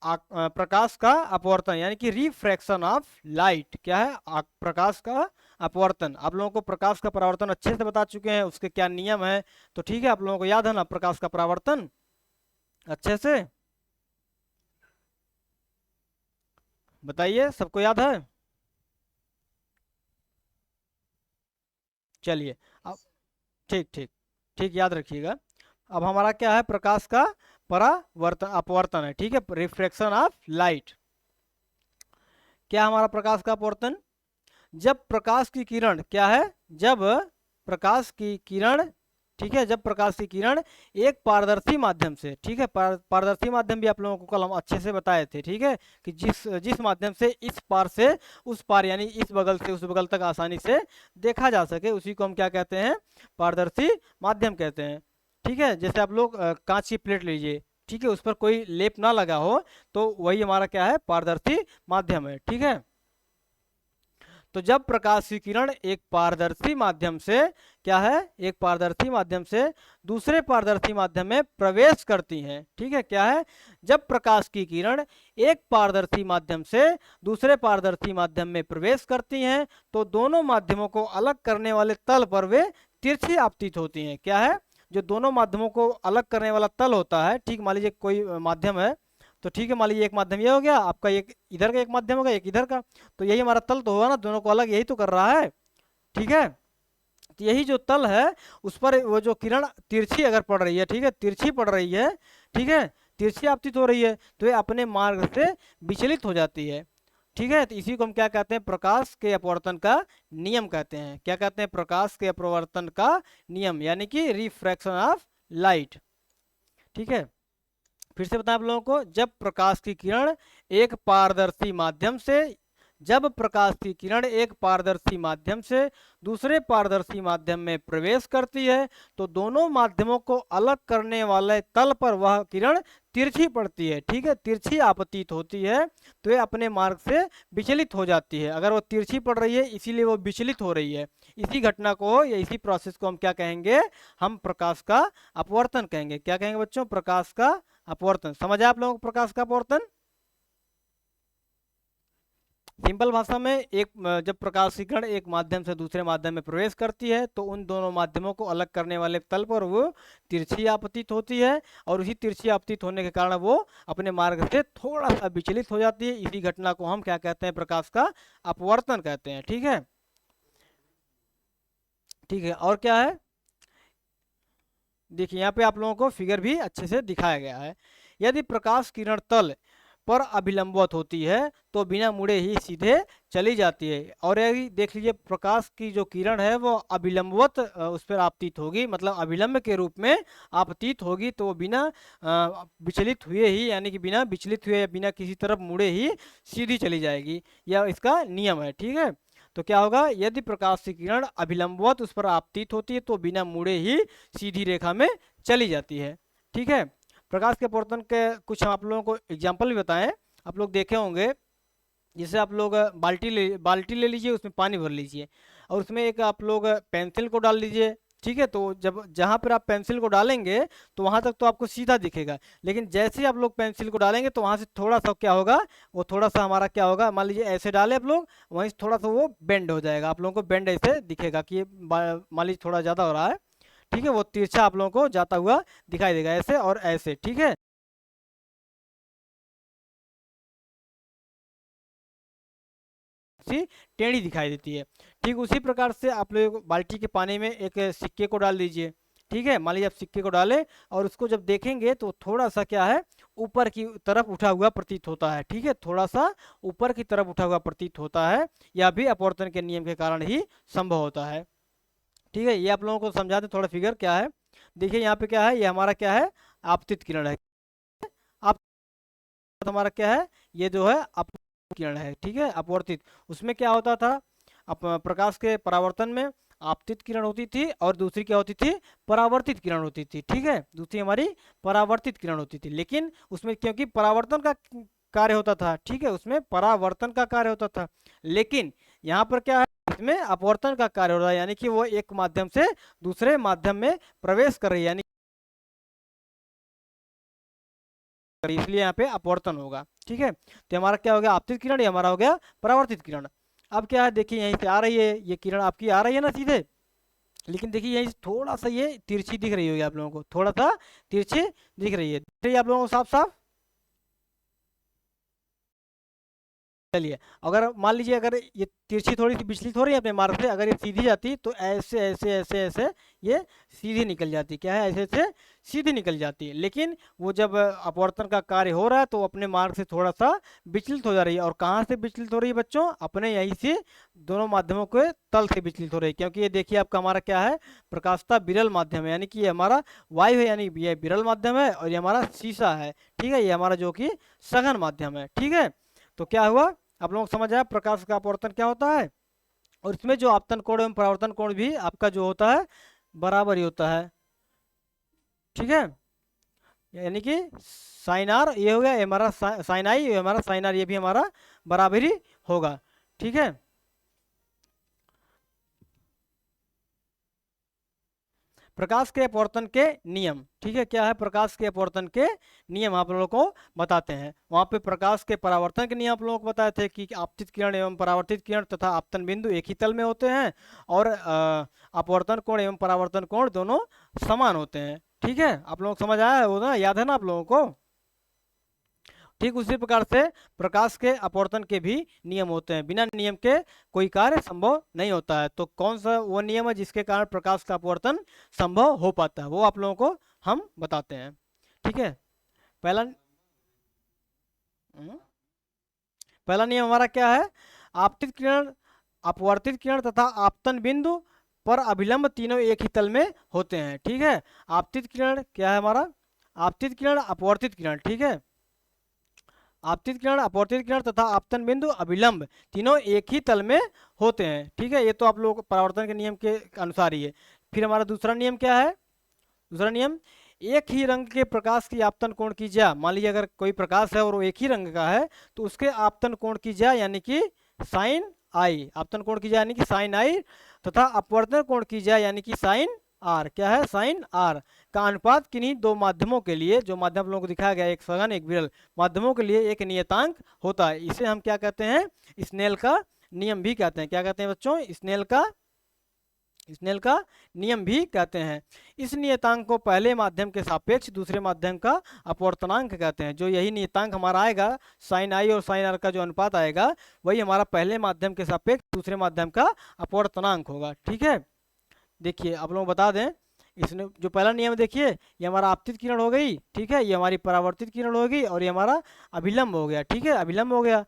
प्रकाश का अपवर्तन यानी कि रिफ्रैक्शन ऑफ लाइट। क्या है? प्रकाश का अपवर्तन। आप लोगों को प्रकाश का परावर्तन अच्छे से बता चुके हैं, उसके क्या नियम है। तो ठीक है, आप लोगों को याद है ना प्रकाश का परावर्तन अच्छे से? बताइए, सबको याद है? चलिए अब ठीक ठीक ठीक, याद रखिएगा। अब हमारा क्या है? प्रकाश का परावर्तन अपवर्तन है, ठीक है, रिफ्रैक्शन ऑफ लाइट। क्या हमारा प्रकाश का अपवर्तन? जब प्रकाश की किरण क्या है? जब प्रकाश की किरण, ठीक है, जब प्रकाश की किरण एक पारदर्शी माध्यम से, ठीक है, पारदर्शी माध्यम भी आप लोगों को कल हम अच्छे से बताए थे, ठीक है, कि जिस जिस माध्यम से इस पार से उस पार यानी इस बगल से उस बगल तक आसानी से देखा जा सके, उसी को हम क्या कहते हैं? पारदर्शी माध्यम कहते हैं। ठीक है, जैसे आप लोग कांच की प्लेट लीजिए, ठीक है, उस पर कोई लेप ना लगा हो, तो वही हमारा क्या है? पारदर्शी माध्यम है। ठीक है, तो जब प्रकाश की किरण एक पारदर्शी माध्यम से क्या है? एक पारदर्शी माध्यम से दूसरे पारदर्शी माध्यम में प्रवेश करती हैं, ठीक है, क्या है? जब प्रकाश की किरण एक पारदर्शी माध्यम से दूसरे पारदर्शी माध्यम में प्रवेश करती हैं, तो दोनों माध्यमों को अलग करने वाले तल पर वे तिरछी आपतित होती हैं। क्या है? जो दोनों माध्यमों को अलग करने वाला तल होता है, ठीक, मान लीजिए कोई माध्यम है, तो ठीक है, मान लीजिए एक माध्यम ये हो गया आपका, एक इधर का एक माध्यम होगा, एक इधर का, तो यही हमारा तल तो होगा ना, दोनों को अलग यही तो कर रहा है। ठीक है, तो यही जो तल है उस पर वो जो किरण तिरछी अगर पड़ रही है, ठीक है, तिरछी पड़ रही है, ठीक है, तिरछी आपतित हो रही है, तो ये अपने मार्ग से विचलित हो जाती है। ठीक है, तो इसी को हम क्या कहते हैं? प्रकाश के अपवर्तन का नियम कहते हैं। क्या कहते हैं? प्रकाश के अपवर्तन का नियम, यानी कि रिफ्रैक्शन ऑफ लाइट। ठीक है, फिर से बताएं आप लोगों को, जब प्रकाश की किरण एक पारदर्शी माध्यम से, जब प्रकाश की किरण एक पारदर्शी माध्यम से दूसरे पारदर्शी माध्यम में प्रवेश करती है, तो दोनों माध्यमों को अलग करने वाले तल पर वह किरण तिरछी पड़ती है। ठीक है, तिरछी आपतित होती है, तो ये अपने मार्ग से विचलित हो जाती है। अगर वो तिरछी पड़ रही है इसीलिए वो विचलित हो रही है। इसी घटना को या इसी प्रोसेस को हम क्या कहेंगे? हम प्रकाश का अपवर्तन कहेंगे। क्या कहेंगे बच्चों? प्रकाश का अपवर्तन। समझ आया आप लोगों को प्रकाश का अपवर्तन? सिंपल भाषा में, एक जब प्रकाश की किरण एक माध्यम से दूसरे माध्यम में प्रवेश करती है, तो उन दोनों माध्यमों को अलग करने वाले तल पर वो तिरछी आपतित होती है, और उसी तिरछी आपतित होने के कारण वो अपने मार्ग से थोड़ा सा विचलित हो जाती है। इसी घटना को हम क्या कहते हैं? प्रकाश का अपवर्तन कहते हैं। ठीक है, ठीक है, और क्या है? देखिए यहाँ पे आप लोगों को फिगर भी अच्छे से दिखाया गया है। यदि प्रकाश किरण तल पर अभिलंबवत होती है तो बिना मुड़े ही सीधे चली जाती है। और यदि देख लीजिए प्रकाश की जो किरण है वो अभिलंबवत उस पर आपतित होगी, मतलब अभिलंब के रूप में आपतित होगी, तो वो बिना विचलित हुए ही, यानी कि बिना विचलित हुए, बिना किसी तरफ मुड़े ही सीधी चली जाएगी। यह इसका नियम है। ठीक है, तो क्या होगा? यदि प्रकाश की किरण अभिलंबवत उस पर आपतित होती है तो बिना मुड़े ही सीधी रेखा में चली जाती है। ठीक है, प्रकाश के अपवर्तन के कुछ हम आप लोगों को एग्जाम्पल भी बताएं। आप लोग देखे होंगे, जैसे आप लोग बाल्टी ले लीजिए, उसमें पानी भर लीजिए, और उसमें एक आप लोग पेंसिल को डाल लीजिए। ठीक है, तो जब जहाँ पर आप पेंसिल को डालेंगे तो वहाँ तक तो आपको सीधा दिखेगा, लेकिन जैसे ही आप लोग पेंसिल को डालेंगे तो वहाँ से थोड़ा सा क्या होगा? वो थोड़ा सा हमारा क्या होगा? मान लीजिए ऐसे डाले आप लोग, वहीं से थोड़ा सा वो बेंड हो जाएगा, आप लोगों को बेंड ऐसे दिखेगा कि ये मान लीजिए थोड़ा ज़्यादा हो रहा है। ठीक है, वो तिरछा आप लोगों को जाता हुआ दिखाई देगा, ऐसे और ऐसे। ठीक है, सी टेढ़ी दिखाई देती है। ठीक उसी प्रकार से आप लोग बाल्टी के पानी में एक सिक्के को डाल दीजिए। ठीक है, मान लीजिए आप सिक्के को डालें और उसको जब देखेंगे तो थोड़ा सा क्या है? ऊपर की तरफ उठा हुआ प्रतीत होता है। ठीक है, थोड़ा सा ऊपर की तरफ उठा हुआ प्रतीत होता है। यह भी अपवर्तन के नियम के कारण ही संभव होता है। ठीक है, ये आप लोगों को समझाते थोड़ा फिगर क्या है। देखिए यहाँ पे क्या है? ये हमारा क्या है? आपतित किरण है। आप हमारा क्या है? ये जो है किरण है। ठीक है, अपवर्तित, उसमें क्या होता था? प्रकाश के परावर्तन में आपतित किरण होती थी और दूसरी क्या होती थी? परावर्तित किरण होती थी। ठीक है, दूसरी हमारी परावर्तित किरण होती थी, लेकिन उसमें क्योंकि परावर्तन का कार्य होता था, ठीक है, उसमें परावर्तन का कार्य होता था, लेकिन यहाँ पर क्या है? इसमें अपवर्तन का कार्य हो रहा है, यानी कि वो एक माध्यम से दूसरे माध्यम में प्रवेश कर रही है, यानी इसलिए यहाँ पे अपवर्तन होगा। ठीक है। तो हमारा क्या हो गया आपतित किरण, ये हमारा हो गया परावर्तित किरण। अब क्या है देखिए यहीं से आ रही है ये किरण आपकी आ रही है ना सीधे, लेकिन देखिए यहीं से थोड़ा सा ये तिरछी दिख रही होगी आप लोगों को, थोड़ा सा तिरछी दिख रही है, दिख रही है आप लोगों को साफ साफ। चलिए अगर मान लीजिए अगर ये तिरछी थोड़ी सी विचलित हो रही है अपने मार्ग से, अगर ये सीधी जाती तो ऐसे ऐसे ऐसे ऐसे ये सीधी निकल जाती, क्या है ऐसे ऐसे सीधी निकल जाती है। लेकिन वो जब अपवर्तन का कार्य हो रहा है तो अपने मार्ग से थोड़ा सा विचलित हो जा रही है। और कहाँ से विचलित हो रही है बच्चों, अपने यहीं से दोनों माध्यमों के तल से विचलित हो रही है। क्योंकि ये देखिए आपका हमारा क्या है, प्रकाशता विरल माध्यम है, यानी कि ये हमारा वायु है, यानी ये विरल माध्यम है, और ये हमारा शीशा है, ठीक है, ये हमारा जो कि सघन माध्यम है, ठीक है। तो क्या हुआ आप लोगों को समझ आया प्रकाश का अपवर्तन क्या होता है। और इसमें जो आपतन कोण एवं परावर्तन कोण भी आपका जो होता है बराबर ही होता है, ठीक है। यानी कि साइन आर ये हो गया, ये हमारा साइन आई, ये हमारा साइन आर, ये भी हमारा बराबर ही होगा, ठीक है। प्रकाश के अपवर्तन के नियम, ठीक है, क्या है प्रकाश के अपवर्तन के नियम आप लोगों को बताते हैं। वहां पे प्रकाश के परावर्तन के नियम आप लोगों को बताए थे कि आपतित किरण एवं परावर्तित किरण तथा आपतन बिंदु एक ही तल में होते हैं, और अपवर्तन कोण एवं परावर्तन कोण दोनों समान होते हैं, ठीक है। आप लोगों को समझ आया हो ना, याद है ना आप लोगों को। ठीक उसी प्रकार से प्रकाश के अपवर्तन के भी नियम होते हैं, बिना नियम के कोई कार्य संभव नहीं होता है। तो कौन सा वो नियम है जिसके कारण प्रकाश का अपवर्तन संभव हो पाता है, वो आप लोगों को हम बताते हैं, ठीक है। पहला हम्म, पहला नियम हमारा क्या है, आपतित किरण, अपवर्तित किरण तथा आपतन बिंदु पर अभिलंब तीनों एक ही तल में होते हैं, ठीक है। आपतित किरण क्या है हमारा, आपतित किरण अपवर्तित किरण, ठीक है, आपतित किरण अपवर्तित किरण तथा आपतन बिंदु अभिलंब तीनों एक ही तल में होते हैं, ठीक है। ये तो आप लोगों को परावर्तन के नियम के अनुसार ही है। फिर हमारा दूसरा नियम क्या है, दूसरा नियम, एक ही रंग के प्रकाश की आपतन कोण की ज्या, मान लीजिए अगर कोई प्रकाश है और वो एक ही रंग का है तो उसके आपतन कोण की ज्या यानी कि साइन आई, आपतन कोण की ज्या यानी कि साइन आई, तथा अपवर्तन कोण की ज्या यानी कि साइन आर, क्या है साइन आर का अनुपात किन्हीं दो माध्यमों के लिए, जो माध्यम लोगों को दिखाया गया एक सघन एक विरल माध्यमों के लिए एक नियतांक होता है। इसे हम क्या कहते हैं, स्नेल का नियम भी कहते हैं। क्या कहते हैं बच्चों, स्नेल का नियम भी कहते हैं। इस नियतांक को पहले माध्यम के सापेक्ष दूसरे माध्यम का अपवर्तनांक कहते हैं। जो यही नियतांक हमारा आएगा साइन आई और साइन आर का जो अनुपात आएगा वही हमारा पहले माध्यम के सापेक्ष दूसरे माध्यम का अपवर्तनांक होगा, ठीक है। देखिए आप लोग बता दें, इसने जो पहला नियम देखिए ये हमारा आपतित किरण हो गई, ठीक है, ये हमारी परावर्तित किरण होगी, और ये हमारा अभिलंब हो गया, ठीक है, अभिलंब हो गया,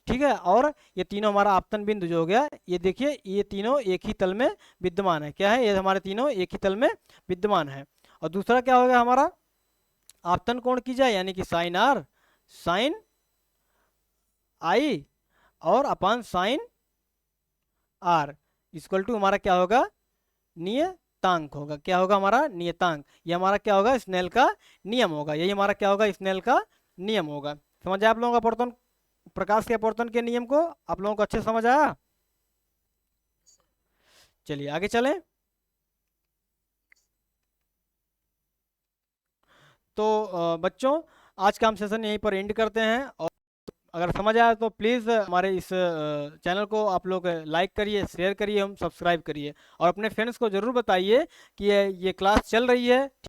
ठीक है। और ये तीनों हमारा आपतन बिंदु जो हो गया, ये देखिए ये तीनों एक ही तल में विद्यमान है, क्या है, ये हमारे तीनों एक ही तल में विद्यमान है। और दूसरा क्या होगा हमारा, आपतन कोण की जाए यानी कि साइन आर, साइन आई और अपान साइन आर इक्वल टू हमारा क्या होगा, नियतांक होगा, क्या होगा हमारा नियतांक। ये हमारा क्या होगा, स्नेल का नियम होगा, यही हमारा क्या होगा, स्नेल का नियम होगा। समझ आया आप लोगों का अपवर्तन, प्रकाश के अपवर्तन के नियम को आप लोगों को अच्छे समझ आया। चलिए आगे चलें। तो बच्चों आज का हम सेशन यहीं पर एंड करते हैं, और अगर समझ आया तो प्लीज़ हमारे इस चैनल को आप लोग लाइक करिए, शेयर करिए, हम सब्सक्राइब करिए, और अपने फ्रेंड्स को ज़रूर बताइए कि ये क्लास चल रही है।